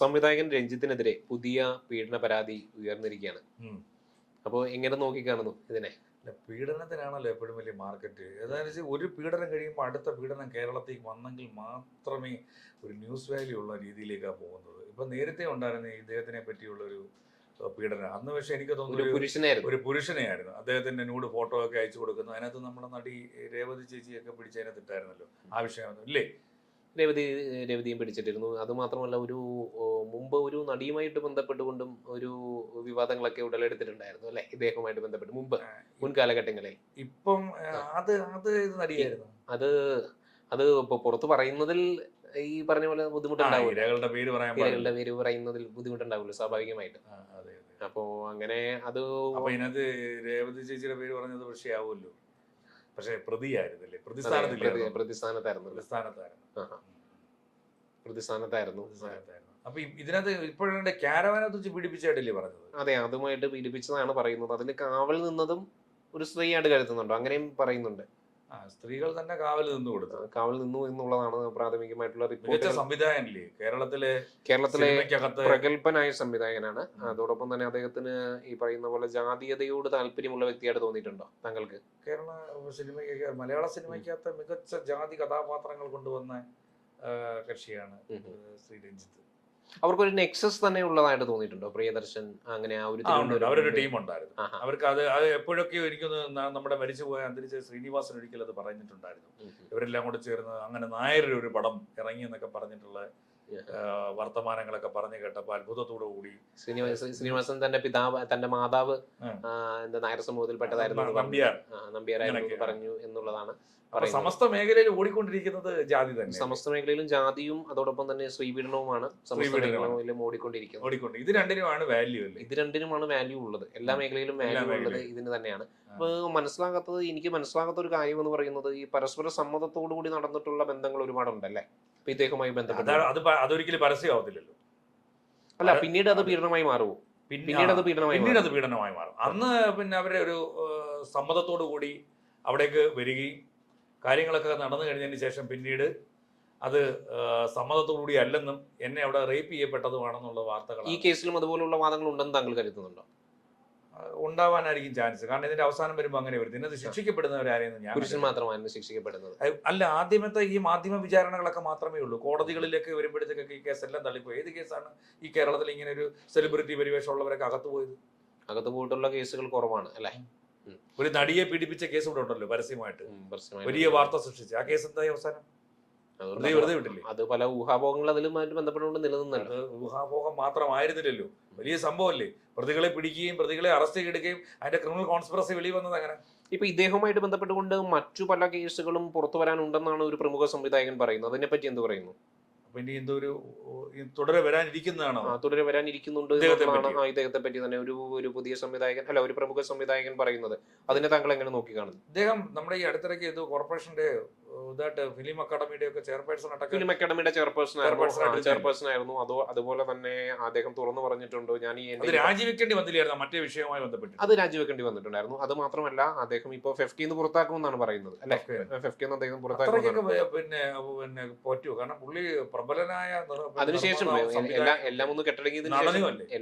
സംവിധായകൻ രഞ്ജിത്തിനെതിരെ പുതിയ പീഡന പരാതി ഉയർന്നിരിക്കുകയാണ്. അപ്പോൾ എങ്ങനെ നോക്കിക്കാണുന്നു ഇതിനെ? പീഡനത്തിനാണല്ലോ എപ്പോഴും വലിയ മാർക്കറ്റ്. ഏതായാലും ഒരു പീഡനം കഴിയുമ്പോൾ അടുത്ത പീഡനം കേരളത്തേക്ക് വന്നെങ്കിൽ മാത്രമേ ഒരു ന്യൂസ് വാല്യൂ ഉള്ള രീതിയിലേക്കാണ് പോകുന്നത്. ഇപ്പം നേരത്തെ ഉണ്ടായിരുന്ന ഇദ്ദേഹത്തിനെ പറ്റിയുള്ള ഒരു പീഡനം അന്ന്, പക്ഷെ എനിക്ക് തോന്നുന്നു ഒരു പുരുഷനെയായിരുന്നു. അദ്ദേഹത്തിന്റെ ന്യൂഡ് ഫോട്ടോ ഒക്കെ അയച്ചു കൊടുക്കുന്നു. അതിനകത്ത് നമ്മുടെ നടി രേവതി ചേച്ചിയൊക്കെ പിടിച്ചതിനകത്ത് ഇട്ടായിരുന്നല്ലോ. ആവശ്യമൊന്നും ഇല്ലേ? രേവതിയും പിടിച്ചിട്ടിരുന്നു. അത് മാത്രമല്ല, മുമ്പ് ഒരു നടിയുമായിട്ട് ബന്ധപ്പെട്ടുകൊണ്ടും ഒരു വിവാദങ്ങളൊക്കെ ഉടലെടുത്തിട്ടുണ്ടായിരുന്നു അല്ലെ, ഇദ്ദേഹവുമായിട്ട് ബന്ധപ്പെട്ട് മുൻകാലഘട്ടങ്ങളിൽ. ഇപ്പം അത് നടിയായിരുന്നു. അത് ഇപ്പൊ പുറത്ത് പറയുന്നതിൽ ഈ പറഞ്ഞ പോലെ ബുദ്ധിമുട്ടുണ്ടാവില്ല. ഇരകളുടെ പേര് പറയുന്നതിൽ ബുദ്ധിമുട്ടുണ്ടാവില്ല സ്വാഭാവികമായിട്ട്. അപ്പോ അങ്ങനെ അത് ഇതിനകത്ത് രേവതി ചേച്ചിയുടെ പേര് പറഞ്ഞത് വിഷയാവുമല്ലോ. പക്ഷെ പ്രതിയായിരുന്നില്ലേ? പ്രതിസ്ഥാനത്തായിരുന്നു. അപ്പൊ ഇതിനകത്ത് ഇപ്പോഴെ ക്യാരവാനത്ത് വെച്ച് പീഡിപ്പിച്ചായിട്ടല്ലേ പറഞ്ഞത്? അതെ, അതുമായിട്ട് പീഡിപ്പിച്ചതാണ് പറയുന്നത്. അതിന് കാവൽ നിന്നതും ഒരു സ്ത്രീയായിട്ട് കരുതുന്നുണ്ടോ? അങ്ങനെയും പറയുന്നുണ്ട്. സ്ത്രീകൾ തന്നെ കാവൽ നിന്നു എന്നുള്ളതാണ് പ്രാഥമികമായിട്ടുള്ള റിപ്പോർട്ട്. സംവിധായകനല്ലേ കേരളത്തിലെ പ്രഗത്ഭനായ സംവിധായകനാണ്. അതോടൊപ്പം തന്നെ അദ്ദേഹത്തിന് ഈ പറയുന്ന പോലെ ജാതീയതയോട് താല്പര്യമുള്ള വ്യക്തിയായിട്ട് തോന്നിയിട്ടുണ്ടോ താങ്കൾക്ക്? കേരള സിനിമയ്ക്ക്, മലയാള സിനിമയ്ക്കകത്ത് മികച്ച ജാതി കഥാപാത്രങ്ങൾ കൊണ്ടുവന്ന കക്ഷിയാണ് ശ്രീ രഞ്ജിത്ത്. അവർക്കൊരു നെക്സസ് തന്നെ ഉള്ളതായിട്ട് തോന്നിയിട്ടുണ്ടോ? പ്രിയദർശൻ അങ്ങനെ അവരൊരു ടീം ഉണ്ടായിരുന്നു. അവർക്ക് അത് എപ്പോഴൊക്കെ എനിക്കൊന്ന് നമ്മുടെ മരിച്ചുപോയ അന്തരിച്ച ശ്രീനിവാസൻ ഒരിക്കൽ അത് പറഞ്ഞിട്ടുണ്ടായിരുന്നു. ഇവരെല്ലാം കൂടെ ചേർന്ന് അങ്ങനെ നായരുടെ ഒരു പടം ഇറങ്ങി എന്നൊക്കെ പറഞ്ഞിട്ടുള്ള വർത്തമാനങ്ങളൊക്കെ പറഞ്ഞു കേട്ടപ്പോൾ അത്ഭുതത്തോടു കൂടി ശ്രീനിവാസൻ തന്റെ മാതാവ് നായർ സമൂഹത്തിൽപ്പെട്ടതായിരുന്നു, നമ്പ്യാരായിരുന്നു പറഞ്ഞു എന്നുള്ളതാണ്. സമസ്ത മേഖലയിൽ ഓടിക്കൊണ്ടിരിക്കുന്നത് ജാതി തന്നെ. സമസ്ത മേഖലയിലും ജാതിയും അതോടൊപ്പം തന്നെ സ്ത്രീപീഡനവുമാണ് ഓടിക്കൊണ്ടിരിക്കുന്നത്. ഇത് രണ്ടിനുമാണ് വാല്യൂ അല്ലേ? ഇത് രണ്ടിനുമാണ് വാല്യൂ ഉള്ളത്. എല്ലാ മേഖലയിലും വാല്യൂ ഉള്ളത് ഇതിന് തന്നെയാണ്. അപ്പൊ എനിക്ക് മനസ്സിലാകാത്ത ഒരു കാര്യം എന്ന് പറയുന്നത്, ഈ പരസ്പര സമ്മതത്തോടു കൂടി നടന്നിട്ടുള്ള ബന്ധങ്ങൾ ഒരുപാടുണ്ടല്ലേ ഇപ്പൊ ഇദ്ദേഹവുമായി ബന്ധപ്പെട്ട്. അതൊരിക്കലും പരസ്യമാവത്തില്ലല്ലോ. അല്ല, പിന്നീട് അത് പീഡനമായി മാറുമോ? പിന്നീട് അത് പീഡനമായി മാറും. അന്ന് പിന്നെ അവരെ ഒരു സമ്മതത്തോടു കൂടി അവിടേക്ക് വരികയും കാര്യങ്ങളൊക്കെ നടന്നു കഴിഞ്ഞതിന് ശേഷം പിന്നീട് അത് സമ്മതത്തോടുകൂടി അല്ലെന്നും എന്നെ അവിടെ റേപ്പ് ചെയ്യപ്പെട്ടതുമാണെന്നുള്ള വാർത്തകൾ. ഈ കേസിലും അതുപോലുള്ള വാദങ്ങൾ ഉണ്ടെന്ന് താങ്കൾ കരുതുന്നുണ്ടോ? ഉണ്ടാവാനായിരിക്കും ചാൻസ്. കാരണം ഇതിന്റെ അവസാനം വരുമ്പോൾ അങ്ങനെ വരും. ഇതിനകത്ത് ശിക്ഷിക്കപ്പെടുന്നവരാരെയും ഞാൻ പുരുഷൻ മാത്രമാണ് ശിക്ഷിക്കപ്പെടുന്നത്. അല്ല, ആദ്യമത്തെ ഈ മാധ്യമ വിചാരണകളൊക്കെ മാത്രമേ ഉള്ളൂ. കോടതികളിലേക്ക് വരുമ്പോഴത്തേക്കൊക്കെ ഈ കേസെല്ലാം തള്ളിപ്പോയി. ഏത് കേസാണ് ഈ കേരളത്തിൽ ഇങ്ങനെ ഒരു സെലിബ്രിറ്റി പരിവേഷമുള്ളവരൊക്കെ അകത്ത് പോയിട്ടുള്ള കേസുകൾ കുറവാണ് അല്ലെ? ഒരു നടിയെ പീഡിപ്പിച്ച കേസ് ഇവിടെ ഉണ്ടല്ലോ, പരസ്യമായിട്ട് വലിയ വാർത്ത സൃഷ്ടിച്ചു. ആ കേസ് എന്തായി അവസാനം? വെറുതെ വിട്ടില്ലേ? അത് പല ഊഹാഭോഗങ്ങൾ അതിലുമായിട്ട് ബന്ധപ്പെട്ടുകൊണ്ട് നിലനിന്നല്ലോ. ഊഹാഭോഗം മാത്രമായിരുന്നില്ലല്ലോ, വലിയ സംഭവമല്ലേ. പ്രതികളെ പിടിക്കുകയും പ്രതികളെ അറസ്റ്റ് ചെയ്തെടുക്കുകയും അതിന്റെ ക്രിമിനൽ കോൺസ്പിറസി വെളി വന്നത് അങ്ങനെ. ഇപ്പൊ ഇദ്ദേഹവുമായിട്ട് ബന്ധപ്പെട്ടുകൊണ്ട് മറ്റു പല കേസുകളും പുറത്തു വരാനുണ്ടെന്നാണ് ഒരു പ്രമുഖ സംവിധായകൻ പറയുന്നത്. അതിനെപ്പറ്റി എന്ത് പറയുന്നു? പിന്നെ എന്തോ ഒരു തുടരെ വരാനിരിക്കുന്നതാണോ? തുടരെ വരാനിരിക്കുന്നുണ്ട് ഇദ്ദേഹത്തെ പറ്റി തന്നെ ഒരു പുതിയ സംവിധായകൻ, അല്ല ഒരു പ്രമുഖ സംവിധായകൻ പറയുന്നത്. അതിനെ താങ്കൾ എങ്ങനെ നോക്കി കാണുന്നു? ഇദ്ദേഹം നമ്മുടെ ഈ അടുത്തിടയ്ക്ക് ഇത് കോർപ്പറേഷന്റെ ഫിലിം അക്കാദമിയുടെ ഒക്കെ ഫിലിം അക്കാദമിയുടെ ചെയർപേഴ്സൺ ആയിരുന്നു. അതുപോലെ തന്നെ അദ്ദേഹം തുറന്നു പറഞ്ഞിട്ടുണ്ട്, ഞാൻ രാജിവെക്കേണ്ടി വന്നില്ലായിരുന്നു മറ്റേ വിഷയവുമായി ബന്ധപ്പെട്ട്. അത് രാജിവെക്കേണ്ടി വന്നിട്ടുണ്ടായിരുന്നു. അത് മാത്രമല്ല, അദ്ദേഹം ഇപ്പൊ ഫെഫ്കിന്ന് പുറത്താക്കുമെന്നാണ് പറയുന്നത് അല്ലെ? ഫെഫ്കിന്ന് അദ്ദേഹം പുറത്താക്കും. പിന്നെ പറ്റുമോ? കാരണം പുള്ളി പ്രബലനായ, അതിനുശേഷം എല്ലാം ഒന്ന് കെട്ടടങ്ങി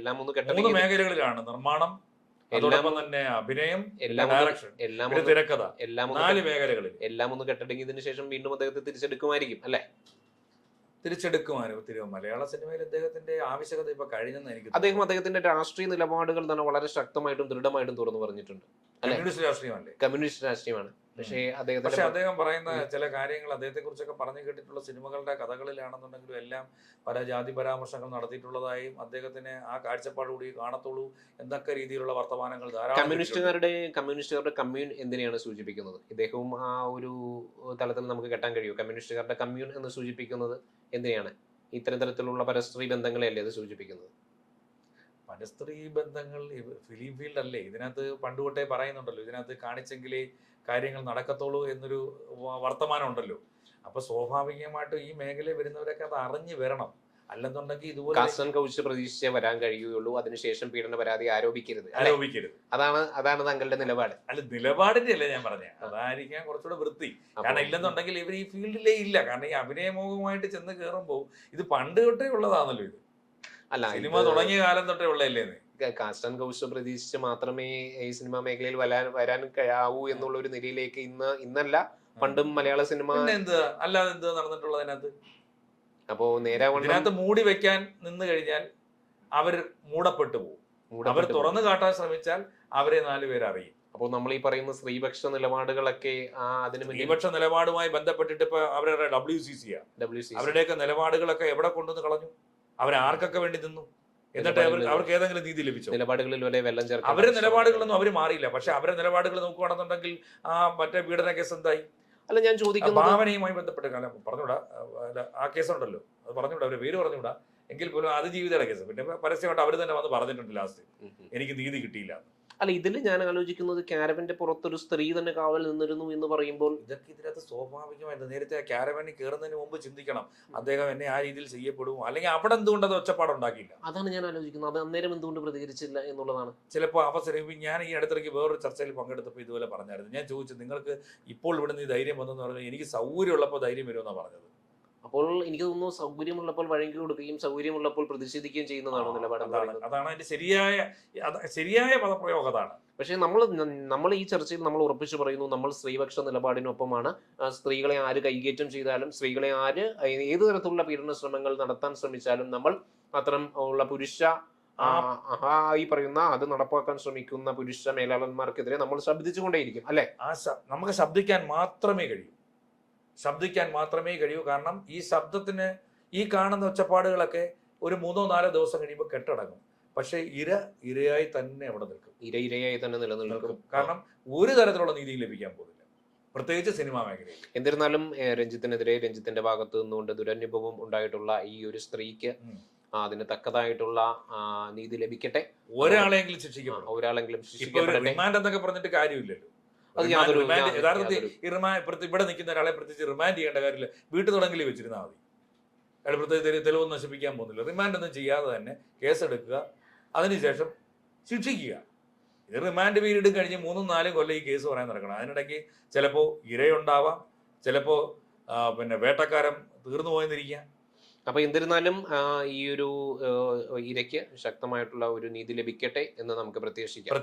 മേഖലകളിലാണ് നിർമ്മാണം, അതോടൊപ്പം തന്നെ അഭിനയം, ഡയറക്ഷൻ, തിരക്കഥ, 4 മേഖലകളിൽ എല്ലാം ഒന്ന് കെട്ടടങ്ങിയതിനു ശേഷം വീണ്ടും അദ്ദേഹത്തെ തിരിച്ചെടുക്കുമായിരിക്കും അല്ലെ? മലയാള സിനിമയിൽ അദ്ദേഹത്തിന്റെ ആവശ്യകത ഇപ്പൊ കഴിഞ്ഞെന്ന് എനിക്ക്. അദ്ദേഹത്തിന്റെ രാഷ്ട്രീയ നിലപാടുകൾ തന്നെ വളരെ ശക്തമായിട്ടും ദൃഢമായിട്ടും തുറന്നു പറഞ്ഞിട്ടുണ്ട്. കമ്മ്യൂണിസ്റ്റ് രാഷ്ട്രീയമാണ്. പക്ഷേ അദ്ദേഹം പറയുന്ന ചില കാര്യങ്ങൾ, അദ്ദേഹത്തെ കുറിച്ചൊക്കെ പറഞ്ഞു കേട്ടിട്ടുള്ള സിനിമകളുടെ കഥകളിലാണെന്നുണ്ടെങ്കിലും എല്ലാം പല ജാതി പരാമർശങ്ങൾ നടത്തിയിട്ടുള്ളതായും അദ്ദേഹത്തിന് ആ കാഴ്ചപ്പാടുകൂടി കാണത്തുള്ളൂ എന്നൊക്കെ രീതിയിലുള്ള വർത്തമാനങ്ങൾ ധാരാളം. കമ്മ്യൂണിസ്റ്റുകാരുടെ കമ്മ്യൂൺ എന്തിനെയാണ് സൂചിപ്പിക്കുന്നത്? ഇദ്ദേഹവും ആ ഒരു തലത്തിൽ നമുക്ക് കെട്ടാൻ കഴിയും. കമ്മ്യൂണിസ്റ്റുകാരുടെ കമ്മ്യൂൺ എന്ന് സൂചിപ്പിക്കുന്നത് എന്തിനെയാണ്? ഇത്തരം തരത്തിലുള്ള പരസ്ത്രീ ബന്ധങ്ങളെയല്ലേ അത് സൂചിപ്പിക്കുന്നത്? പരസ്ത്രീ ബന്ധങ്ങൾ ഫിലിം ഫീൽഡ് അല്ലേ? ഇതിനകത്ത് പണ്ടുതൊട്ടേ പറയുന്നുണ്ടല്ലോ, ഇതിനകത്ത് കാണിച്ചെങ്കിലേ കാര്യങ്ങൾ നടക്കത്തുള്ളൂ എന്നൊരു വർത്തമാനം ഉണ്ടല്ലോ. അപ്പൊ സ്വാഭാവികമായിട്ടും ഈ മേഖലയിൽ വരുന്നവരൊക്കെ അത് അറിഞ്ഞു വരണം. അല്ലെന്നുണ്ടെങ്കിൽ ഇതുപോലെ പ്രതീക്ഷിച്ചേ വരാൻ കഴിയുള്ളൂ. അതിനുശേഷം പീഡന പരാതി ആരോപിക്കരുത്. അതാണ് താങ്കളുടെ നിലപാട്. അല്ല, നിലപാടിന്റെ അല്ലേ ഞാൻ പറഞ്ഞ, അതായിരിക്കാം കുറച്ചുകൂടെ വൃത്തി. കാരണം ഇല്ലെന്നുണ്ടെങ്കിൽ ഇവർ ഈ ഫീൽഡിലേ ഇല്ല. കാരണം ഈ അഭിനയമോഹമായിട്ട് ചെന്ന് കയറുമ്പോൾ ഇത് പണ്ട് തൊട്ടേ ഉള്ളതാണല്ലോ. ഇത് അല്ല, സിനിമ തുടങ്ങിയ കാലം തൊട്ടേ ഉള്ളതല്ലേ? കാസ്റ്റ് ആൻഡ് കൗസ്റ്റ് പ്രതീക്ഷിച്ച് മാത്രമേ ഈ സിനിമാ മേഖലയിൽ വരാൻ ആവൂ എന്നുള്ള ഒരു നിലയിലേക്ക് ഇന്നല്ല പണ്ടും മലയാള സിനിമ. പിന്നെ എന്ത് അല്ലാതെ എന്ത് നടന്നിട്ടുള്ളത് അതിനകത്ത്? അപ്പോ ഇതിനകത്ത് മൂടി വെക്കാൻ നിന്ന് കഴിഞ്ഞാൽ അവർ മൂടപ്പെട്ടു പോകും. അവർ തുറന്നു കാട്ടാൻ ശ്രമിച്ചാൽ അവരെ 4 പേര് അറിയും. അപ്പോൾ നമ്മൾ ഈ പറയുന്ന സ്ത്രീപക്ഷ നിലപാടുകളൊക്കെ അതിന് സ്ത്രീപക്ഷ നിലപാടുമായി ബന്ധപ്പെട്ടിട്ട് ഇപ്പൊ അവരുടെ WCC അവരുടെയൊക്കെ നിലപാടുകളൊക്കെ എവിടെ കൊണ്ടുവന്ന് കളഞ്ഞു? അവരാർക്കൊക്കെ വേണ്ടി നിന്നു? എന്നിട്ട് അവർക്ക് ഏതെങ്കിലും നീതി ലഭിച്ചു? നിലപാടുകളിൽ വരെ വെള്ളം ചേർക്കും. അവരുടെ നിലപാടുകളൊന്നും അവർ മാറിയില്ല. പക്ഷെ അവരുടെ നിലപാടുകൾ നോക്കുകയാണെന്നുണ്ടെങ്കിൽ ആ മറ്റേ പീഡന കേസ് എന്തായി? അല്ല, ഞാൻ ചോദിക്കുന്നത് ഭാവനയുമായി ബന്ധപ്പെട്ട് പറഞ്ഞുകൂടാ, ആ കേസുണ്ടല്ലോ, അത് പറഞ്ഞുകൂടാ, അവരുടെ പേര് പറഞ്ഞുകൂടാ, എങ്കിൽ പോലും അത് ജീവിതയുടെ കേസ്. പിന്നെ പരസ്യമായിട്ട് അവർ തന്നെ വന്ന് പറഞ്ഞിട്ടുണ്ട് ലാസ്റ്റ്, എനിക്ക് നീതി കിട്ടിയില്ല. അല്ല, ഇതിൽ ഞാൻ ആലോചിക്കുന്നത് ക്യാരവന്റെ പുറത്തൊരു സ്ത്രീ തന്നെ കാവൽ നിന്നിരുന്നു എന്ന് പറയുമ്പോൾ ഇതൊക്കെ ഇതിനകത്ത് സ്വാഭാവികമായിട്ട് നേരത്തെ ആ ക്യാരവാനിൽ കയറുന്നതിന് മുമ്പ് ചിന്തിക്കണം, അദ്ദേഹം എന്നെ ആ രീതിയിൽ ചെയ്യപ്പെടുമോ, അല്ലെങ്കിൽ അവിടെ എന്തുകൊണ്ട് അത് ഒച്ചപ്പാടുണ്ടാക്കിയില്ല? അതാണ് ഞാൻ ആലോചിക്കുന്നത്. അത് അന്നേരം എന്തുകൊണ്ട് പ്രതികരിച്ചില്ല എന്നുള്ളതാണ്. ചിലപ്പോൾ അവസരം. ഞാൻ ഈ അടുത്തിടയ്ക്ക് വേറൊരു ചർച്ചയിൽ പങ്കെടുത്തപ്പോൾ ഇതുപോലെ പറഞ്ഞായിരുന്നു. ഞാൻ ചോദിച്ചു, നിങ്ങൾക്ക് ഇപ്പോൾ ഇവിടെ നിന്ന് ധൈര്യം വന്നെന്ന് പറഞ്ഞാൽ എനിക്ക് സൗകര്യമുള്ളപ്പോൾ ധൈര്യം വരുമെന്നാണ് പറഞ്ഞത്. അപ്പോൾ എനിക്ക് തോന്നുന്നു സൗകര്യമുള്ളപ്പോൾ വഴങ്ങി കൊടുക്കുകയും സൗകര്യമുള്ളപ്പോൾ പ്രതിഷേധിക്കുകയും ചെയ്യുന്നതാണ് നിലപാട്. അതാണ് അതിന്റെ ശരിയായ പദപ്രയോഗം. അതാണ്. പക്ഷേ നമ്മൾ ഈ ചർച്ചയിൽ നമ്മൾ ഉറപ്പിച്ചു പറയുന്നു, നമ്മൾ സ്ത്രീപക്ഷ നിലപാടിനൊപ്പമാണ്. സ്ത്രീകളെ ആര് കൈകേറ്റം ചെയ്താലും, സ്ത്രീകളെ ആര് ഏത് തരത്തിലുള്ള പീഡന ശ്രമങ്ങൾ നടത്താൻ ശ്രമിച്ചാലും, നമ്മൾ അത്തരം ഉള്ള ഈ പറയുന്ന അത് നടപ്പാക്കാൻ ശ്രമിക്കുന്ന പുരുഷ മേലാളന്മാർക്കെതിരെ നമ്മൾ ശബ്ദിച്ചുകൊണ്ടേയിരിക്കും. അല്ലെ? നമുക്ക് ശബ്ദിക്കാൻ മാത്രമേ കഴിയൂ. കാരണം ഈ ശബ്ദത്തിന്, ഈ കാണുന്ന ഒച്ചപ്പാടുകളൊക്കെ ഒരു 3-4 ദിവസം കഴിയുമ്പോൾ കെട്ടടങ്ങും. പക്ഷെ ഇരയായി തന്നെ അവിടെ നിൽക്കും. ഇരയായി തന്നെ നിലനിൽക്കും. കാരണം ഒരു തരത്തിലുള്ള നീതിയും ലഭിക്കാൻ പോകുന്നില്ല, പ്രത്യേകിച്ച് സിനിമാ മേഖലയിൽ. എന്നിരുന്നാലും രഞ്ജിത്തിനെതിരെ, രഞ്ജിത്തിന്റെ ഭാഗത്ത് നിന്നുകൊണ്ട് ദുരനുഭവം ഉണ്ടായിട്ടുള്ള ഈ ഒരു സ്ത്രീക്ക് അതിന് തക്കതായിട്ടുള്ള നീതി ലഭിക്കട്ടെ. ഒരാളെങ്കിലും ശിക്ഷിക്കണം. ഒരാളെങ്കിലും റിമാൻഡ് എന്നൊക്കെ പറഞ്ഞിട്ട് കാര്യമില്ലല്ലോ. യഥാർത്ഥത്തിൽ ഇവിടെ നിൽക്കുന്ന ഒരാളെ പ്രത്യേകിച്ച് റിമാൻഡ് ചെയ്യേണ്ട കാര്യമില്ല. വീട്ടുതുടങ്കിൽ വെച്ചിരുന്നാൽ മതി. അയാൾ പ്രത്യേകിച്ച് തെളിവൊന്നും നശിപ്പിക്കാൻ പോകുന്നില്ല. റിമാൻഡ് ഒന്നും ചെയ്യാതെ തന്നെ കേസെടുക്കുക, അതിനുശേഷം ശിക്ഷിക്കുക. ഇത് റിമാൻഡ് പീരീഡ് കഴിഞ്ഞ് 3-4 കൊല്ലം ഈ കേസ് പറയാൻ നടക്കണം. അതിനിടയ്ക്ക് ചിലപ്പോൾ ഇരയുണ്ടാവാം, ചിലപ്പോൾ പിന്നെ വേട്ടക്കാരൻ തീർന്നു പോയെന്നിരിക്കാം. അപ്പൊ എന്നിരുന്നാലും ഈ ഒരു ഇരയ്ക്ക് ശക്തമായിട്ടുള്ള ഒരു നീതി ലഭിക്കട്ടെ എന്ന് നമുക്ക് പ്രത്യാശിക്കാം.